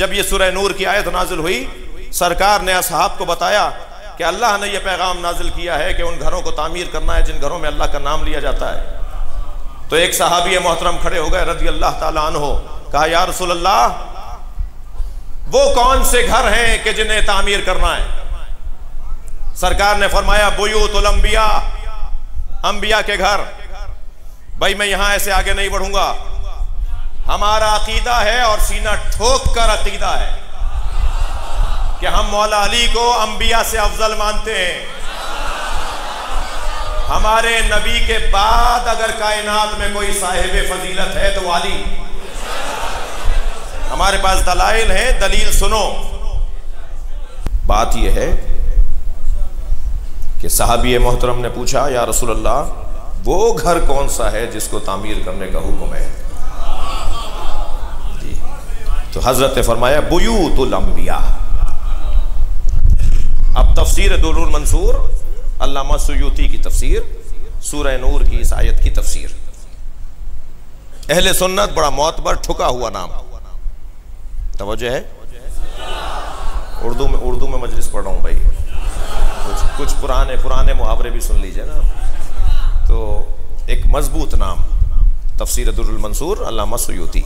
جب یہ سورہ نور کی آیت نازل ہوئی، سرکار نے اصحاب کو بتایا کہ اللہ نے یہ پیغام نازل کیا ہے کہ ان گھروں کو تعمیر کرنا ہے جن گھروں میں اللہ کا نام لیا جاتا ہے۔ تو ایک صحابی محترم کھڑے ہو گئے رضی اللہ تعالیٰ عنہ، کہا یا رسول اللہ وہ کون سے گھر ہیں کہ جنہیں تعمیر کرنا ہے؟ سرکار نے فرمایا بیوت الانبیاء، انبیاء کے گھر۔ بھائی میں یہاں ایسے آگے نہیں بڑھوں گا، ہمارا عقیدہ ہے اور سینہ ٹھوک کر عقیدہ ہے کہ ہم مولا علی کو انبیاء سے افضل مانتے ہیں۔ ہمارے نبی کے بعد اگر کائنات میں کوئی صاحب فضیلت ہے تو علی۔ ہمارے پاس دلائل ہیں، دلیل سنو۔ بات یہ ہے کہ صحابی محترم نے پوچھا یا رسول اللہ وہ گھر کون سا ہے جس کو تعمیر کرنے کا حکم ہے؟ جی تو حضرت نے فرمایا بیوت الانبیاء۔ اب تفسیر در المنصور، علامہ سیوطی کی تفسیر، سورہ نور کی اس آیت کی تفسیر۔ اہل سنت بڑا معتبر ٹھکا ہوا نام، توجہ ہے؟ اردو میں مجلس پڑھ رہا ہوں بھائی، کچھ پرانے محاورے بھی سن لیجئے نا۔ تو ایک مضبوط نام تفسیر در المنصور علامہ سیوطی،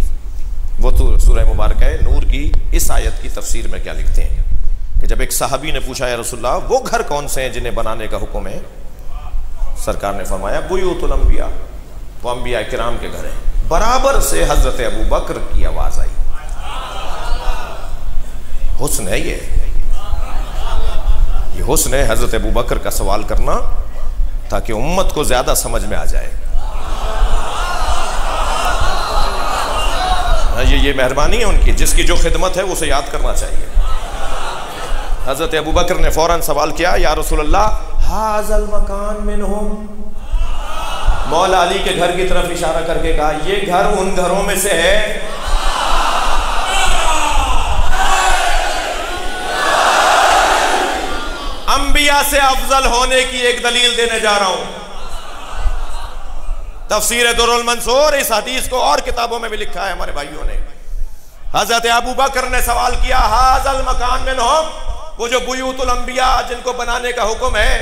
وہ تو سورہ مبارکہ نور کی اس آیت کی تفسیر میں کیا لکھتے ہیں کہ جب ایک صحابی نے پوچھا یا رسول اللہ وہ گھر کون سے ہیں جنہیں بنانے کا حکم ہے؟ سرکار نے فرمایا بیوت الانبیاء، وہ انبیاء کرام کے گھر ہیں۔ برابر سے حضرت ابو بکر کی آواز آئی۔ حسن ہے یہ حسن ہے حضرت ابو بکر کا سوال کرنا تاکہ امت کو زیادہ سمجھ میں آ جائے۔ یہ مہربانی ہے ان کی، جس کی جو خدمت ہے اسے یاد کرنا چاہیے۔ حضرت ابو بکر نے فوراً سوال کیا یا رسول اللہ ھذا المکان منہم، مولا علی کے گھر کی طرف اشارہ کر کے کہا یہ گھر ان گھروں میں سے ہے۔ انبیاء سے افضل ہونے کی ایک دلیل دینے جا رہا ہوں۔ تفسیر در المنصور اس حدیث کو اور کتابوں میں بھی لکھا ہے ہمارے بھائیوں نے۔ حضرت ابو بکر نے سوال کیا ھذا المکان منہم، وہ جو بیوت الانبیاء جن کو بنانے کا حکم ہے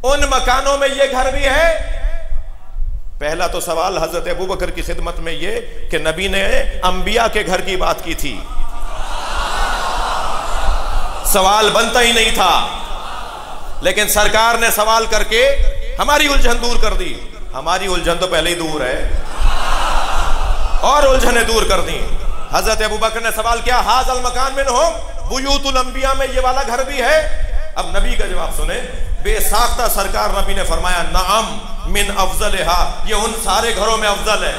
ان مکانوں میں یہ گھر بھی ہے؟ پہلا تو سوال حضرت ابو بکر کی خدمت میں یہ کہ نبی نے انبیاء کے گھر کی بات کی تھی، سوال بنتا ہی نہیں تھا، لیکن سرکار نے سوال کر کے ہماری الجھن دور کر دی۔ ہماری الجھن تو پہلے ہی دور ہے اور الجھنیں دور کر دی۔ حضرت ابو بکر نے سوال کیا ھذا المکان منہم، بیوت الانبیاء میں یہ والا گھر بھی ہے؟ اب نبی کا جواب سنیں، بے ساختہ سرکار نبی نے فرمایا نعم من افضلہا، یہ ان سارے گھروں میں افضل ہے۔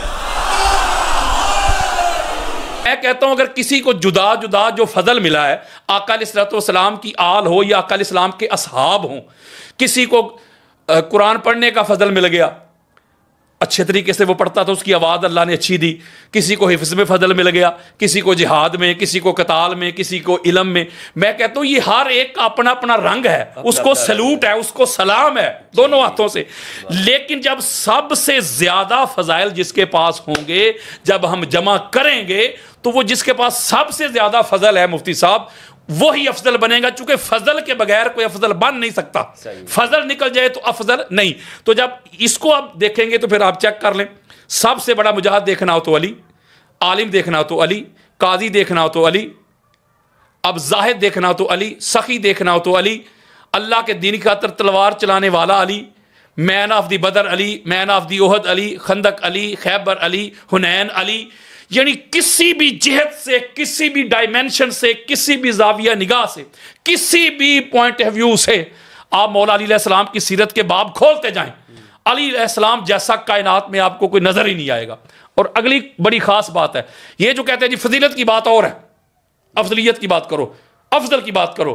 میں کہتا ہوں اگر کسی کو جدا جدا جو فضل ملا ہے، آقا علیہ الصلوۃ والسلام کی آل ہو یا آقا علیہ السلام کے اصحاب ہوں، کسی کو قرآن پڑھنے کا فضل مل گیا، اچھے طریقے سے وہ پڑھتا تھا، اس کی آواز اللہ نے اچھی دی، کسی کو حفظ میں فضل مل گیا، کسی کو جہاد میں، کسی کو قتال میں، کسی کو علم میں، میں کہتا ہوں یہ ہر ایک کا اپنا اپنا رنگ ہے، اس کو سلوٹ ہے، اس کو سلام ہے دونوں ہاتھوں سے۔ لیکن جب سب سے زیادہ فضائل جس کے پاس ہوں گے، جب ہم جمع کریں گے تو وہ جس کے پاس سب سے زیادہ فضل ہے مفتی صاحب وہی افضل بنے گا، چونکہ فضل کے بغیر کوئی افضل بن نہیں سکتا، فضل نکل جائے تو افضل نہیں۔ تو جب اس کو آپ دیکھیں گے تو پھر آپ چیک کر لیں، سب سے بڑا مجاہد دیکھنا ہو تو علی، عالم دیکھنا ہو تو علی، قاضی دیکھنا ہو تو علی، اب زاہد دیکھنا ہو تو علی، سخی دیکھنا ہو تو علی، اللہ کے دین کی خاطر تلوار چلانے والا علی، مین of the Badr Ali, main of the احد علی، خندق علی، خیبر علی، حنین علی، یعنی کسی بھی جہت سے، کسی بھی ڈائمینشن سے، کسی بھی زاویہ نگاہ سے، کسی بھی پوائنٹ آف ویو سے آپ مولا علی علیہ السلام کی سیرت کے باب کھولتے جائیں، علی علیہ السلام جیسا کائنات میں آپ کو کوئی نظر ہی نہیں آئے گا۔ اور اگلی بڑی خاص بات ہے، یہ جو کہتے ہیں جی فضیلت کی بات اور ہے، افضلیت کی بات کرو، افضل کی بات کرو،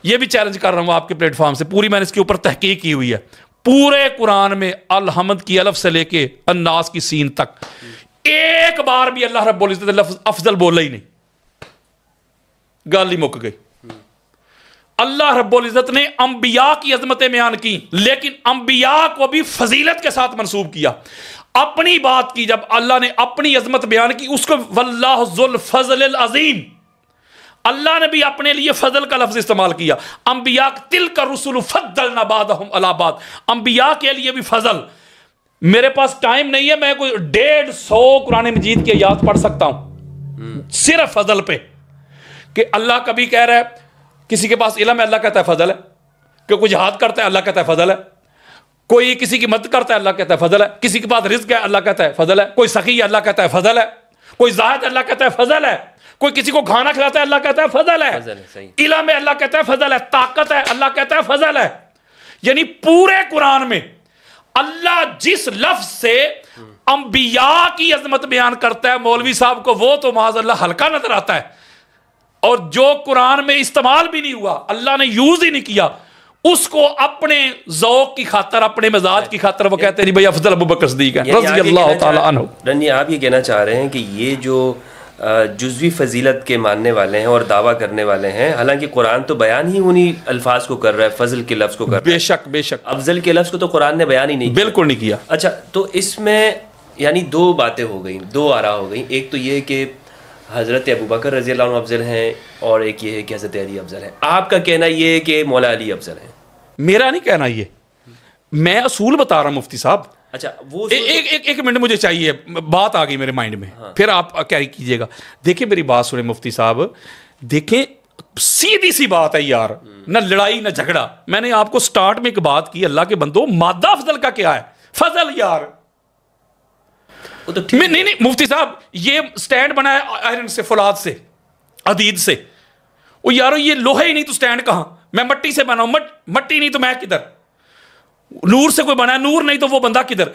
یہ بھی چیلنج کر رہا ہوں آپ کے پلیٹ فارم سے، پوری میں نے اس کے اوپر تحقیق کی ہوئی ہے۔ پورے قرآن میں الحمد کی الف سے لے کے الناس کی سین تک ایک بار بھی اللہ رب العزت لفظ افضل بولا ہی نہیں، گال ہی مک گئی۔ اللہ رب العزت نے انبیاء کی عظمتیں بیان کی، لیکن انبیاء کو بھی فضیلت کے ساتھ منسوب کیا۔ اپنی بات کی، جب اللہ نے اپنی عظمت بیان کی اس کو واللہ ذو الفضل العظیم، اللہ نے بھی اپنے لیے فضل کا لفظ استعمال کیا. انبیاء تلک الرسل فضلنا بعضهم علی بعض, انبیاء کے لیے بھی فضل. میرے پاس ٹائم نہیں ہے, میں کوئی 150 قرآن مجید کی آیات پڑھ سکتا ہوں صرف فضل پہ, کہ اللہ کبھی کہہ رہا ہے کسی کے پاس علم ہے, اللہ کہتا ہے فضل ہے. کہ کوئی جہاد کرتا ہے, اللہ کہتا ہے فضل ہے. کوئی کسی کی مدد کرتا ہے, اللہ کہتا ہے فضل ہے. کسی کے پاس رزق ہے, اللہ کہتا ہے فضل ہے. کوئی سخی ہے, اللہ کہتا ہے فضل ہے. کوئی زاہد ہے, اللہ کہتا ہے فضل ہے. کوئی کسی کو کھانا کھلاتا ہے, اللہ کہتا ہے فضل ہے. علم ہے, اللہ کہتا ہے فضل ہے. طاقت ہے, اللہ کہتا ہے فضل ہے. یعنی پورے قرآن میں اللہ جس لفظ سے انبیاء کی عظمت بیان کرتا ہے, مولوی صاحب کو وہ تو معاذ اللہ ہلکا نظر آتا ہے, اور جو قرآن میں استعمال بھی نہیں ہوا, اللہ نے یوز ہی نہیں کیا, اس کو اپنے ذوق کی خاطر, اپنے مزاج کی خاطر وہ کہتے ہیں بھئی افضل ابوبکر صدیق ہے رضی اللہ تعالی عنہ. رنی آپ یہ کہنا چاہ رہے ہیں کہ یہ جو جزوی فضیلت کے ماننے والے ہیں اور دعویٰ کرنے والے ہیں, حالانکہ قرآن تو بیان ہی انہی الفاظ کو کر رہا ہے, فضل کے لفظ کو کر رہا ہے. بے شک بے شک, افضل کے لفظ کو تو قرآن نے بیان ہی نہیں کیا, بالکل نہیں کیا. اچھا, تو اس میں یعنی دو باتیں ہو گئیں, دو آراء ہو گئیں. ایک تو یہ کہ حضرت ابوبکر رضی اللہ عنہ افضل ہیں, اور ایک یہ ہے کہ حضرت علی افضل ہیں. آپ کا کہنا یہ ہے کہ مولا علی افضل ہیں. میرا نہیں کہنا, یہ میں اصول بتا رہا ہوں مفتی صاحب. اچھا, وہ ایک منٹ مجھے چاہیے, بات آ گئی میرے مائنڈ میں, پھر آپ کیا کیجئے گا. دیکھیں میری بات سنیں مفتی صاحب, دیکھیں سیدھی سی بات ہے یار, نہ لڑائی نہ جھگڑا. میں نے آپ کو سٹارٹ میں ایک بات کی, اللہ کے بندو مادہ افضل کا کیا ہے؟ فضل یار. نہیں مفتی صاحب, یہ سٹینڈ بنا ہے آئرن سے, فولاد سے, حدید سے. وہ یارو یہ لوہے ہی نہیں تو سٹینڈ کہاں؟ میں مٹی سے بنا ہوں, مٹی نہیں تو میں کدھر؟ نور سے کوئی بنا ہے, نور نہیں تو وہ بندہ کدھر؟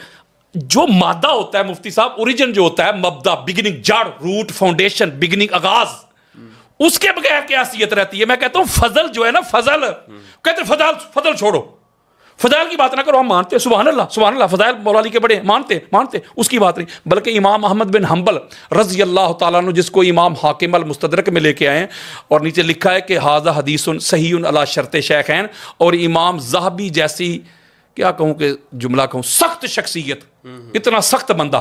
جو مادہ ہوتا ہے مفتی صاحب, اوریجن جو ہوتا ہے, مبدا, بگننگ, جڑ, روٹ, فاؤنڈیشن, بگننگ, آغاز, اس کے بغیر کیا حیثیت رہتی ہے؟ میں کہتا ہوں فضل جو ہے نا, فضل کہتے ہیں فضل چھوڑو, فضائل کی بات نہ کرو. ہم مانتے ہیں سبحان اللہ, فضائل مولا علی کے بڑے مانتے, اس کی بات نہیں. بلکہ امام احمد بن حنبل رضی اللہ تعالیٰ عنہ, جس کو امام حاکم المستدرک میں لے کے آئے ہیں, اور نیچے لکھا ہے کہ ھذا حدیث صحیح علی شرط شیخین, اور امام ذہبی جیسی, کیا کہوں کہ جملہ کہوں, سخت شخصیت, اتنا سخت بندہ,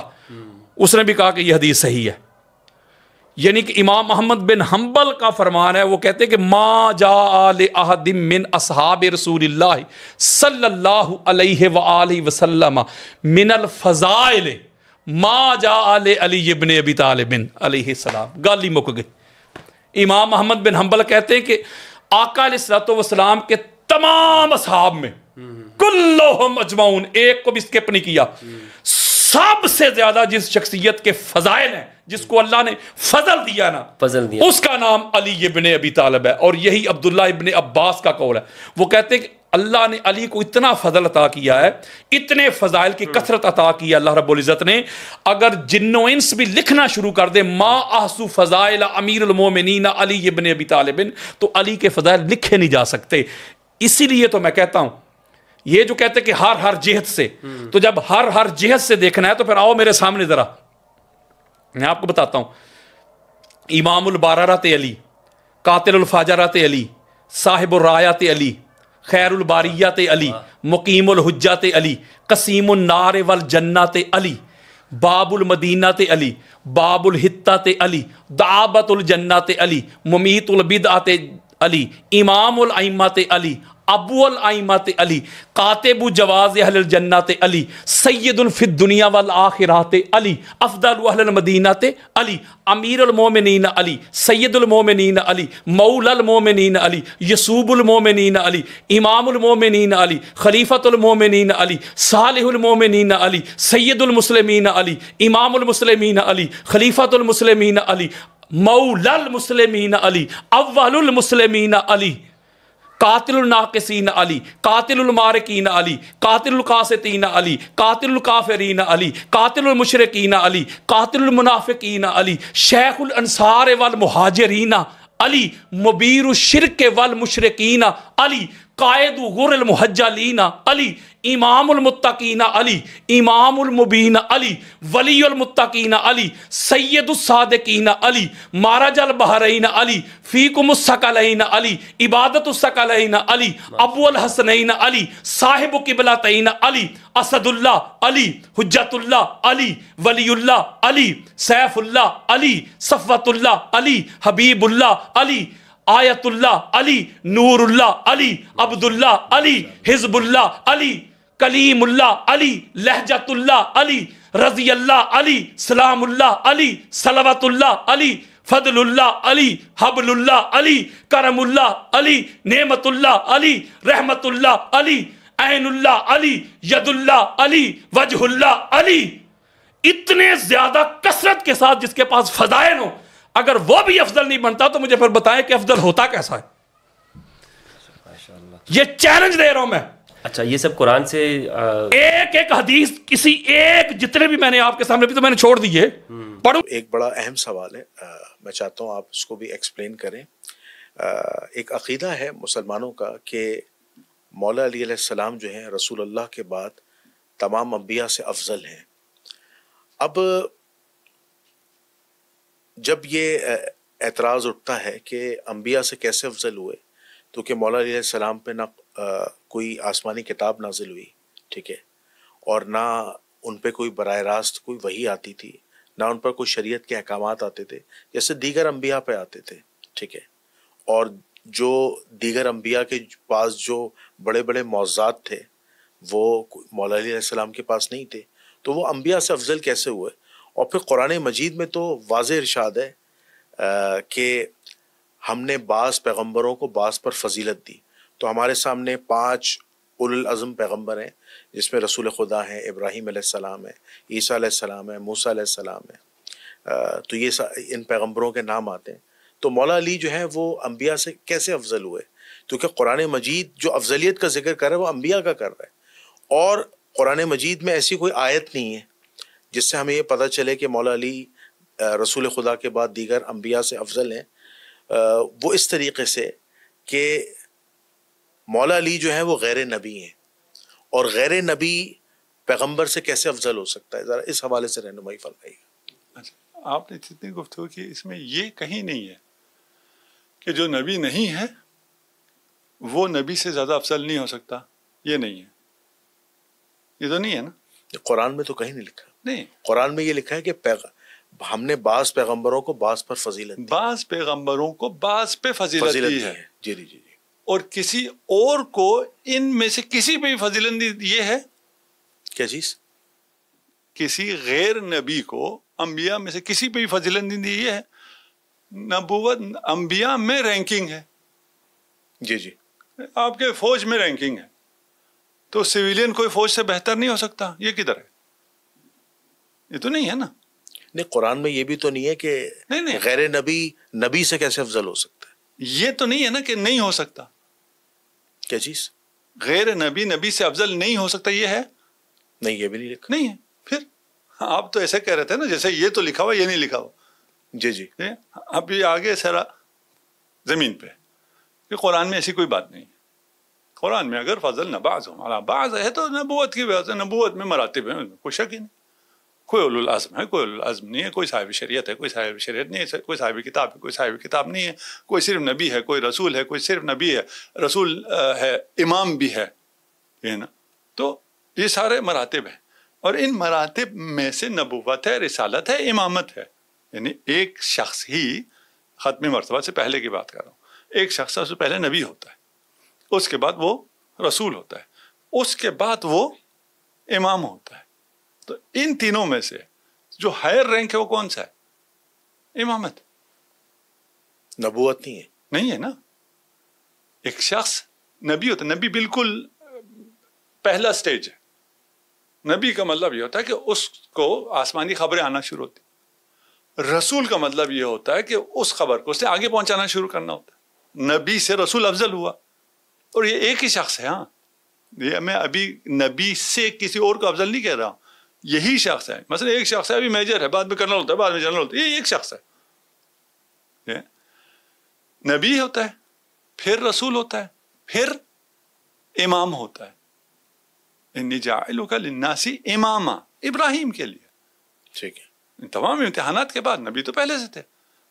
اس نے بھی کہا کہ یہ حدیث صحیح ہے. یعنی کہ امام احمد بن حنبل کا فرمان ہے, وہ کہتے ہیں کہ ما جاء لأحد من اصحاب رسول اللہ صلی اللہ علیہ وآلہ وسلم من الفضائل ما جاء لعلی ابن ابی طالب علیہ السلام. گالی مک گئی. امام احمد بن حنبل کہتے ہیں کہ آقا علیہ الصلوۃ والسلام کے تمام اصحاب میں کلہم اجمعون, ایک کو بھی اسکپ نہیں کیا, سب سے زیادہ جس شخصیت کے فضائل ہیں, جس کو اللہ نے فضل دیا نا, اس کا نام علی ابن ابی طالب ہے. اور یہی عبداللہ ابن عباس کا قول ہے. وہ کہتے ہیں کہ اللہ نے علی کو اتنا فضل عطا کیا ہے, اتنے فضائل کی کثرت عطا کی ہے اللہ رب العزت نے, اگر جن و انس بھی لکھنا شروع کر دے ما احصو فضائل امیر المومنین علی ابن ابی طالب, تو علی کے فضائل لکھے نہیں جا سکتے. اسی لیے تو میں کہتا ہوں, یہ جو کہتے ہیں کہ ہر جہت سے, تو جب ہر جہت سے دیکھنا ہے تو پھر آؤ میرے سامنے ذرا, میں آپ کو بتاتا ہوں. امام الباررات علی, قاتل الفاجرات علی, صاحب الرایات علی, خیر الباریات علی, مقیم الحجات علی, قسیم النار والجنات علی, باب المدینات علی, باب الحتات علی, دعابت الجنات علی, ممیت البدعات علی, امام الائمات علی, ابو الائمات علی, کاتب جواز اہل الجنات علی, سید فی الدنیا والآخرات علی, افضل اہل المدینات علی, امیر المومنین علی, سید المومنین علی, مولا المومنین علی, یسوب المومنین علی, امام المومنین علی, خلیفۃ المومنین علی, صالح المومنین علی, سید المسلمین علی, امام المسلمین علی, خلیفۃ المسلمین علی, مولا المسلمین علی, اول المسلمین علی, قاتل الناقصین علی, قاتل المارکین علی, قاتل القاسطین علی, قاتل الکافرین علی, قاتل المشرکین علی, قاتل المنافقین علی, شیخ الانصار والمہاجرین علی, مبیر الشرک والمشرکین علی, قائد غر المحجلین علی, امام المتقین علی, امام المبین علی, ولی المتقین علی, سید الصادقین علی, مارج البحرین علی, فیکم الثقلین علی, عبادت الثقلین علی, ابو الحسنین علی, صاحب قبلتین علی, اسد اللہ علی, حجت اللہ علی, ولی اللہ علی, سیف اللہ علی, صفوت اللہ علی, حبیب اللہ علی, آیت اللہ علی، نور اللہ علی، عبد اللہ علی، حزب اللہ علی، کلیم اللہ علی، لہجت اللہ علی، رضی اللہ علی، سلام اللہ علی، صلوات اللہ علی، فضل اللہ علی، حبل اللہ علی، کرم اللہ علی، نعمت اللہ علی، رحمت اللہ علی، عین اللہ علی، ید اللہ علی، وجہ اللہ علی. اتنے زیادہ کثرت کے ساتھ جس کے پاس فضائل ہو، اگر وہ بھی افضل نہیں بنتا تو مجھے پھر بتائیں کہ افضل ہوتا کیسا ہے. یہ چیلنج دے رہا ہوں میں. اچھا یہ سب قرآن سے ایک ایک حدیث کسی ایک، جتنے بھی میں نے آپ کے سامنے بھی تو میں نے چھوڑ دیے پڑھوں. ایک بڑا اہم سوال ہے، میں چاہتا ہوں آپ اس کو بھی ایکسپلین کریں. ایک عقیدہ ہے مسلمانوں کا کہ مولا علی علیہ السلام جو ہیں رسول اللہ کے بعد تمام انبیاء سے افضل ہیں. اب جب یہ اعتراض اٹھتا ہے کہ انبیاء سے کیسے افضل ہوئے، تو کہ مولا علیہ السلام پہ نہ کوئی آسمانی کتاب نازل ہوئی، ٹھیک ہے، اور نہ ان پہ کوئی براہ راست کوئی وحی آتی تھی، نہ ان پر کوئی شریعت کے احکامات آتے تھے جیسے دیگر انبیاء پہ آتے تھے، ٹھیک ہے، اور جو دیگر انبیاء کے پاس جو بڑے بڑے معجزات تھے وہ مولا علیہ السلام کے پاس نہیں تھے، تو وہ انبیاء سے افضل کیسے ہوئے؟ اور پھر قرآن مجید میں تو واضح ارشاد ہے کہ ہم نے بعض پیغمبروں کو بعض پر فضیلت دی. تو ہمارے سامنے 5 اولو العزم پیغمبر ہیں جس میں رسول خدا ہیں، ابراہیم علیہ السلام ہے، عیسیٰ علیہ السلام ہے، موسیٰ علیہ السلام ہے. تو یہ ان پیغمبروں کے نام آتے ہیں. تو مولا علی جو ہیں وہ انبیاء سے کیسے افضل ہوئے؟ کیونکہ قرآن مجید جو افضلیت کا ذکر کر رہا ہے وہ انبیاء کا کر رہا ہے، اور قرآن مجید میں ایسی کوئی آیت نہیں ہے جس سے ہمیں یہ پتہ چلے کہ مولا علی رسول خدا کے بعد دیگر انبیاء سے افضل ہیں. وہ اس طریقے سے کہ مولا علی جو ہیں وہ غیر نبی ہیں، اور غیر نبی پیغمبر سے کیسے افضل ہو سکتا ہے؟ ذرا اس حوالے سے رہنمائی فرمائیے. آپ نے جتنی گفتگو کی اس میں یہ کہیں نہیں ہے کہ جو نبی نہیں ہے وہ نبی سے زیادہ افضل نہیں ہو سکتا. یہ نہیں ہے، یہ تو نہیں ہے نا. قرآن میں تو کہیں نہیں لکھا. نہیں، قرآن میں یہ لکھا ہے کہ ہم نے بعض پیغمبروں کو بعض پر فضیلت دی. بعض پیغمبروں کو بعض پہ فضیلت دی ہے. جی جی جی. اور کسی اور کو ان میں سے کسی پہ بھی فضیلت دی. یہ ہے کیا چیز؟ کسی غیر نبی کو انبیاء میں سے کسی پہ بھی فضیلت نہیں دی. یہ ہے نبوت انبیاء میں رینکنگ ہے. جی جی. آپ کے فوج میں رینکنگ ہے تو سویلین کوئی فوج سے بہتر نہیں ہو سکتا. یہ کدھر ہے؟ یہ تو نہیں ہے نا. نہیں، قرآن میں یہ بھی تو نہیں ہے کہ نہیں غیر نبی نبی سے کیسے افضل ہو سکتا ہے. یہ تو نہیں ہے نا کہ نہیں ہو سکتا. کیا چیز؟ غیر نبی نبی سے افضل نہیں ہو سکتا. یہ ہے نہیں، یہ بھی نہیں لکھا. نہیں ہے. پھر آپ تو ایسے کہہ رہے تھے نا جیسے یہ تو لکھا ہوا یہ نہیں لکھا ہوا. جی جی. اب یہ آگے سرا زمین پہ کہ قرآن میں ایسی کوئی بات نہیں. قرآن میں اگر فضل نہ بعض ہو بعض ہے تو نبوت کی وجہ سے نبوت میں مراتب ہیں، کوئی شک ہی نہیں. کوئی اولو العزم ہے، کوئی اولو العزم نہیں ہے، کوئی صاحب شریعت ہے، کوئی صاحب شریعت نہیں ہے، کوئی صاحب کتاب ہے، کوئی صاحب کتاب نہیں ہے، کوئی صرف نبی ہے، کوئی رسول ہے، کوئی صرف نبی ہے، رسول ہے، امام بھی ہے. یہ نا، تو یہ سارے مراتب ہیں، اور ان مراتب میں سے نبوت ہے، رسالت ہے، امامت ہے. یعنی ایک شخص ہی ختم مرتبہ سے پہلے کی بات کر رہا ہوں، ایک شخص سے پہلے نبی ہوتا ہے، اس کے بعد وہ رسول ہوتا ہے، اس کے بعد وہ امام ہوتا ہے. تو ان تینوں میں سے جو ہائر رینک ہے وہ کون سا ہے؟ امامت. نبوت نہیں ہے. نہیں ہے نا. ایک شخص نبی ہوتا ہے، نبی بالکل پہلا سٹیج ہے. نبی کا مطلب یہ ہوتا ہے کہ اس کو آسمانی خبریں آنا شروع ہوتی. رسول کا مطلب یہ ہوتا ہے کہ اس خبر کو اس سے آگے پہنچانا شروع کرنا ہوتا ہے. نبی سے رسول افضل ہوا، اور یہ ایک ہی شخص ہے. ہاں، یہ میں ابھی نبی سے کسی اور کو افضل نہیں کہہ رہا ہوں، یہی شخص ہے. مثلا ایک شخص ہے ابھی میجر ہے، بعد میں کرنل ہوتا ہے، بعد میں جنرل ہوتا ہے. یہ ایک شخص ہے. نبی ہوتا ہے، پھر رسول ہوتا ہے، پھر امام ہوتا ہے. انی جاعلک للناس اماما، ابراہیم کے لیے. ٹھیک ہے. ان تمام امتحانات کے بعد نبی تو پہلے سے تھے،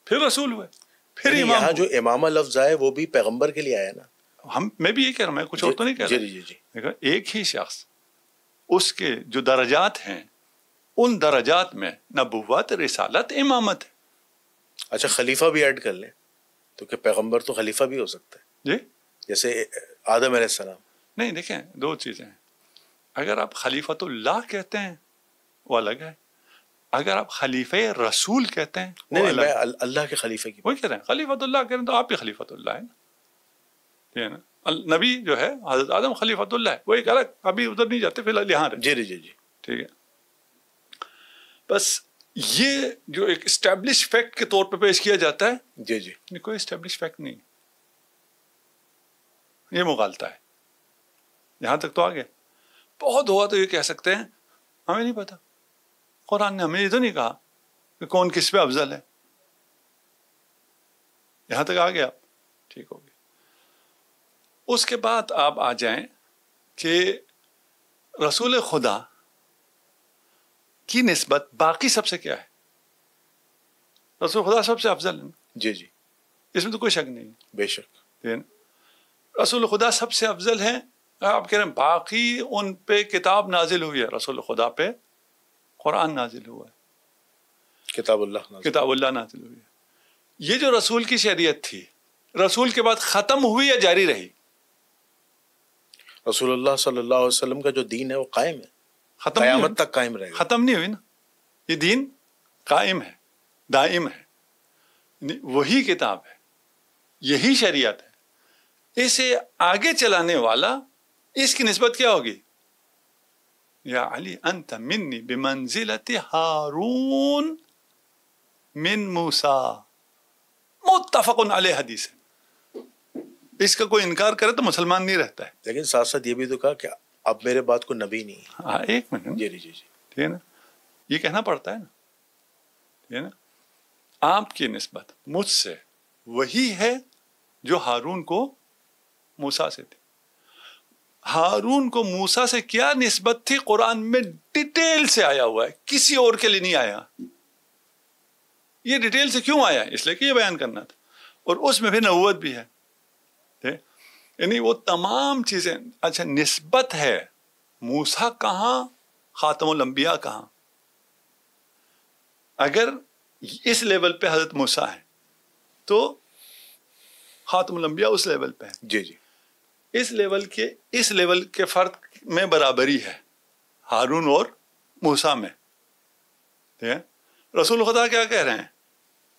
پھر رسول ہوئے، پھر امام. یہاں جو امامہ لفظ آئے وہ بھی پیغمبر کے لیے آیا نا. میں بھی یہ کہہ رہا ہوں، میں کچھ اور تو نہیں کہہ رہا. جی جی. دیکھو، ایک ہی شخص، اس کے جو درجات ہیں ان درجات میں نبوت، رسالت، امامت ہے. اچھا، خلیفہ بھی ایڈ کر لیں تو کہ پیغمبر تو خلیفہ بھی ہو سکتا ہے جی جیسے آدم علیہ السلام. نہیں دیکھیں دو چیزیں ہیں. اگر آپ خلیفۃ اللہ کہتے ہیں وہ الگ ہے, اگر آپ خلیفہ رسول کہتے ہیں نہیں میں اللہ کے خلیفہ کی وہی کہہ رہے ہیں. خلیفۃ اللہ کہہ رہے ہیں تو آپ بھی خلیفۃ اللہ ہے نا, ٹھیک ہے نا. نبی جو ہے حضرت آدم خلیفۃ اللہ ہے, وہ ایک الگ, ابھی ادھر نہیں جاتے, فی الحال یہاں رہے. جی جی جی ٹھیک ہے. بس یہ جو ایک اسٹیبلش فیکٹ کے طور پہ پیش کیا جاتا ہے, جی جی یہ کوئی اسٹیبلش فیکٹ نہیں, یہ مغالطہ ہے. یہاں تک تو آگے بہت ہوا تو یہ کہہ سکتے ہیں ہمیں نہیں پتا, قرآن نے ہمیں یہ تو نہیں کہا کہ کون کس پہ افضل ہے. یہاں تک آ گیا, ٹھیک ہو گیا. اس کے بعد آپ آ جائیں کہ رسول خدا کی نسبت باقی سب سے کیا ہے. رسول خدا سب سے افضل ہے, جی جی اس میں تو کوئی شک نہیں. بے شک رسول خدا سب سے افضل ہیں. آپ کہہ رہے ہیں باقی ان پہ کتاب نازل ہوئی ہے, رسول خدا پہ قرآن نازل ہوا ہے, کتاب اللہ نازل ہوئی ہے. یہ جو رسول کی شریعت تھی رسول کے بعد ختم ہوئی یا جاری رہی؟ رسول اللہ صلی اللہ علیہ وسلم کا جو دین ہے وہ قائم ہے, ختم قیامت تک قائم رہے گا. ختم نہیں ہوئی نا, یہ دین قائم ہے, دائم ہے, وہی کتاب ہے, یہی شریعت ہے. اسے آگے چلانے والا اس کی نسبت کیا ہوگی؟ یا علی انت منی بمنزلت ہارون من موسیٰ, متفق علیہ حدیث ہے. اس کا کوئی انکار کرے تو مسلمان نہیں رہتا ہے. لیکن ساتھ ساتھ یہ بھی تو کہا کہ اب میرے بعد کوئی نبی نہیں ہے. ہاں ایک منٹ, جی جی جی ٹھیک ہے نا, یہ کہنا پڑتا ہے نا, ٹھیک ہے نا. آپ کی نسبت مجھ سے وہی ہے جو ہارون کو موسیٰ سے تھی. ہارون کو موسیٰ سے کیا نسبت تھی قرآن میں ڈیٹیل سے آیا ہوا ہے, کسی اور کے لیے نہیں آیا. یہ ڈیٹیل سے کیوں آیا؟ اس لیے کہ یہ بیان کرنا تھا, اور اس میں بھی نبوت بھی ہے. یعنی وہ تمام چیزیں. اچھا نسبت ہے, موسیٰ کہاں, خاتم الانبیاء کہاں؟ اگر اس لیول پہ حضرت موسیٰ ہے تو خاتم الانبیاء اس لیول پہ ہے. جی جی اس لیول کے فرق میں برابری ہے ہارون اور موسیٰ میں. رسول خدا کیا کہہ رہے ہیں؟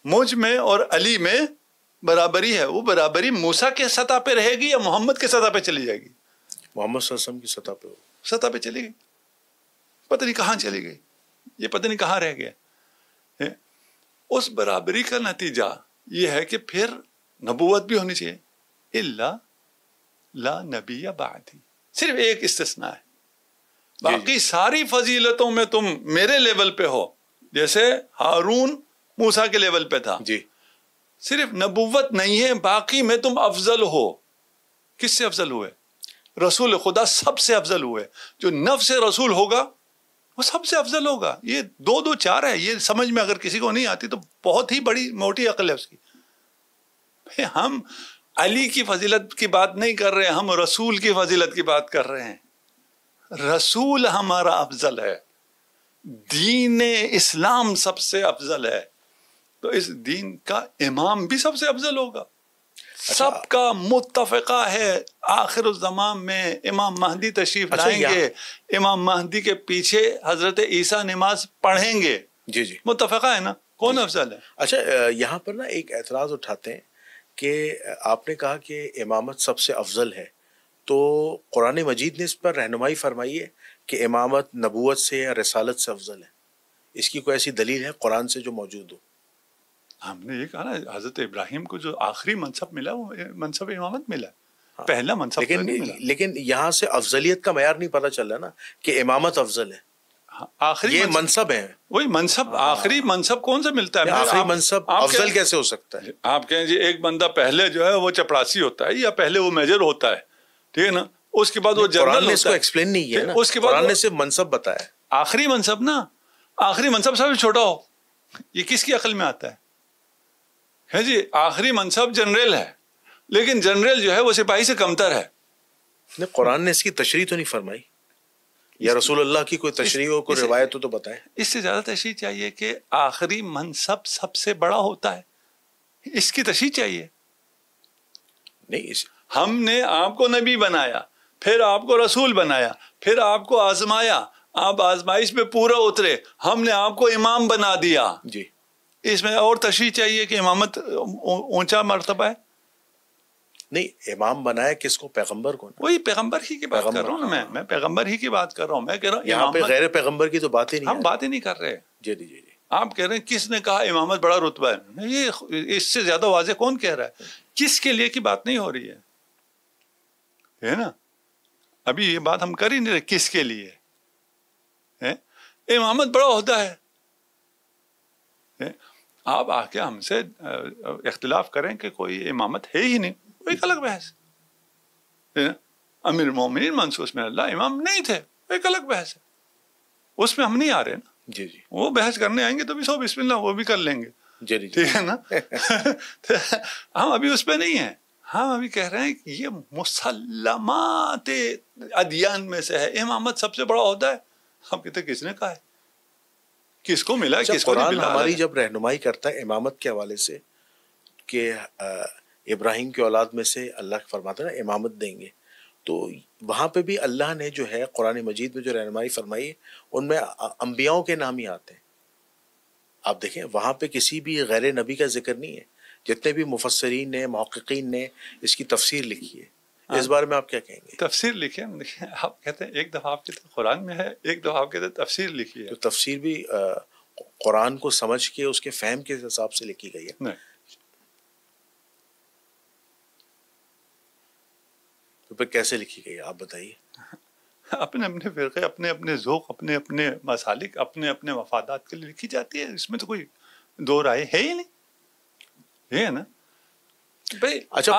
مجھ میں اور علی میں برابری ہے. وہ برابری موسیٰ کے سطح پہ رہے گی یا محمد کے سطح پہ چلی جائے گی؟ محمد صلی اللہ علیہ وسلم کی سطح پہ چلی گئی. پتہ نہیں کہاں چلی گئی, یہ پتہ نہیں کہاں رہ گیا. اس برابری کا نتیجہ یہ ہے کہ پھر نبوت بھی ہونی چاہیے. الا لا نبی بعدی, صرف ایک استثناء ہے. باقی ساری فضیلتوں میں تم میرے لیول پہ ہو, جیسے ہارون موسیٰ کے لیول پہ تھا. جی صرف نبوت نہیں ہے, باقی میں تم افضل ہو. کس سے افضل ہوئے؟ رسول خدا سب سے افضل ہوئے. جو نفس رسول ہوگا وہ سب سے افضل ہوگا. یہ 2 2 4 ہے, یہ سمجھ میں اگر کسی کو نہیں آتی تو بہت ہی بڑی موٹی عقل ہے اس کی. ہم علی کی فضیلت کی بات نہیں کر رہے, ہم رسول کی فضیلت کی بات کر رہے ہیں. رسول ہمارا افضل ہے, دین اسلام سب سے افضل ہے, تو اس دین کا امام بھی سب سے افضل ہوگا. سب کا متفقہ ہے آخر الزمان میں امام مہدی تشریف لائیں گے, امام مہدی کے پیچھے حضرت عیسیٰ نماز پڑھیں گے. جی جی متفقہ ہے نا, کون افضل ہے؟ اچھا یہاں پر نا ایک اعتراض اٹھاتے ہیں کہ آپ نے کہا کہ امامت سب سے افضل ہے, تو قرآن مجید نے اس پر رہنمائی فرمائی ہے کہ امامت نبوت سے یا رسالت سے افضل ہے. اس کی کوئی ایسی دلیل ہے قرآن سے جو موجود ہو؟ ہم نے یہ کہا نا, حضرت ابراہیم کو جو آخری منصب ملا وہ منصب امامت ملا, پہلا منصب نہیں ملا. لیکن یہاں سے افضلیت کا معیار نہیں پتہ چل رہا نا کہ امامت افضل ہے. آخری یہ منصب ہے, وہی منصب. آخری منصب کون سے ملتا ہے؟ آخری منصب افضل کیسے ہو سکتا ہے؟ آپ کہیں جی ایک بندہ پہلے جو ہے وہ چپڑاسی ہوتا ہے یا پہلے وہ میجر ہوتا ہے, ٹھیک ہے نا, اس کے بعد وہ جنرل اس کو ایکسپلین نہیں کیا نا, اس کے بعد قرآن نے صرف منصب بتایا. آخری منصب نا, آخری منصب سب سے چھوٹا ہو, یہ کس کی عقل میں آتا ہے جی؟ آخری منصب جنرل ہے, لیکن جنرل جو ہے وہ سپاہی سے کمتر ہے. قرآن نے اس کی تشریح تو نہیں فرمائی, یا رسول اللہ کی کوئی تشریح ہو, کوئی روایت ہو تو بتائیں. اس سے زیادہ تشریح چاہیے کہ آخری منصب سب سے بڑا ہوتا ہے, اس کی تشریح چاہیے. نہیں ہم نے آپ کو نبی بنایا، پھر آپ کو رسول بنایا، پھر آپ کو آزمایا، آپ آزمائش میں پورا اترے، ہم نے آپ کو امام بنا دیا. جی اس میں اور تشریح چاہیے کہ امامت اونچا مرتبہ ہے. نہیں، امام بنایا کس کو؟ پیغمبر کو. وہی پیغمبر ہی کی بات کر رہا ہوں نا، میں پیغمبر ہی کی بات کر رہا ہوں. میں کہہ رہا ہوں یہاں پہ غیر پیغمبر کی تو بات ہی نہیں، ہم بات ہی نہیں کر رہے. جی جی جی. آپ کہہ رہے ہیں کس نے کہا امامت بڑا رتبہ ہے؟ یہ اس سے زیادہ واضح کون کہہ رہا ہے؟ کس کے لیے کی بات نہیں ہو رہی ہے نا. ابھی یہ بات ہم کر ہی نہیں رہے کس کے لیے. امامت بڑا عہدہ ہے. آپ آ کے ہم سے اختلاف کریں کہ کوئی امامت ہے ہی نہیں، وہ ایک الگ بحث. امیر المومنین منصوص میں اللہ امام نہیں تھے، ایک الگ بحث ہے. اس میں ہم نہیں آ رہے نا. جی جی. وہ بحث کرنے آئیں گے تو بھی سو بسم اللہ وہ بھی کر لیں گے. جی جی. ٹھیک ہے نا. ہم ابھی اس پہ نہیں ہیں. ہم ابھی کہہ رہے ہیں کہ یہ مسلمات ادیان میں سے ہے، امامت سب سے بڑا عہدہ ہے. ہم کہتے ہیں کس نے کہا ہے، کس کو ملا ہے، کس کو نہیں ملا. ہماری جب رہنمائی کرتا ہے امامت کے حوالے سے کہ ابراہیم کی اولاد میں سے اللہ فرماتا ہے نا امامت دیں گے، تو وہاں پہ بھی اللہ نے جو ہے قرآن مجید میں جو رہنمائی فرمائی ہے ان میں انبیاؤں کے نام ہی آتے ہیں. آپ دیکھیں وہاں پہ کسی بھی غیر نبی کا ذکر نہیں ہے. جتنے بھی مفسرین نے، محققین نے اس کی تفسیر لکھی ہے. اس بارے میں آپ کیا کہیں گے؟ تفسیر لکھیں. آپ کہتے ہیں ایک دفعہ آپ کہتے ہیں قرآن میں ہے، ایک دفعہ آپ کہتے ہیں تفسیر لکھی ہے. تو تفسیر بھی قرآن کو سمجھ کے اس کے فہم کے حساب سے لکھی گئی ہے. نہیں. تو پھر کیسے لکھی گئی آپ بتائیے. اپنے اپنے فرقے، اپنے اپنے ذوق، اپنے اپنے مسالک، اپنے اپنے مفادات کے لیے لکھی جاتی ہے. اس میں تو کوئی دو رائے ہے ہی نہیں. یہ ہے نا بھائی. اچھا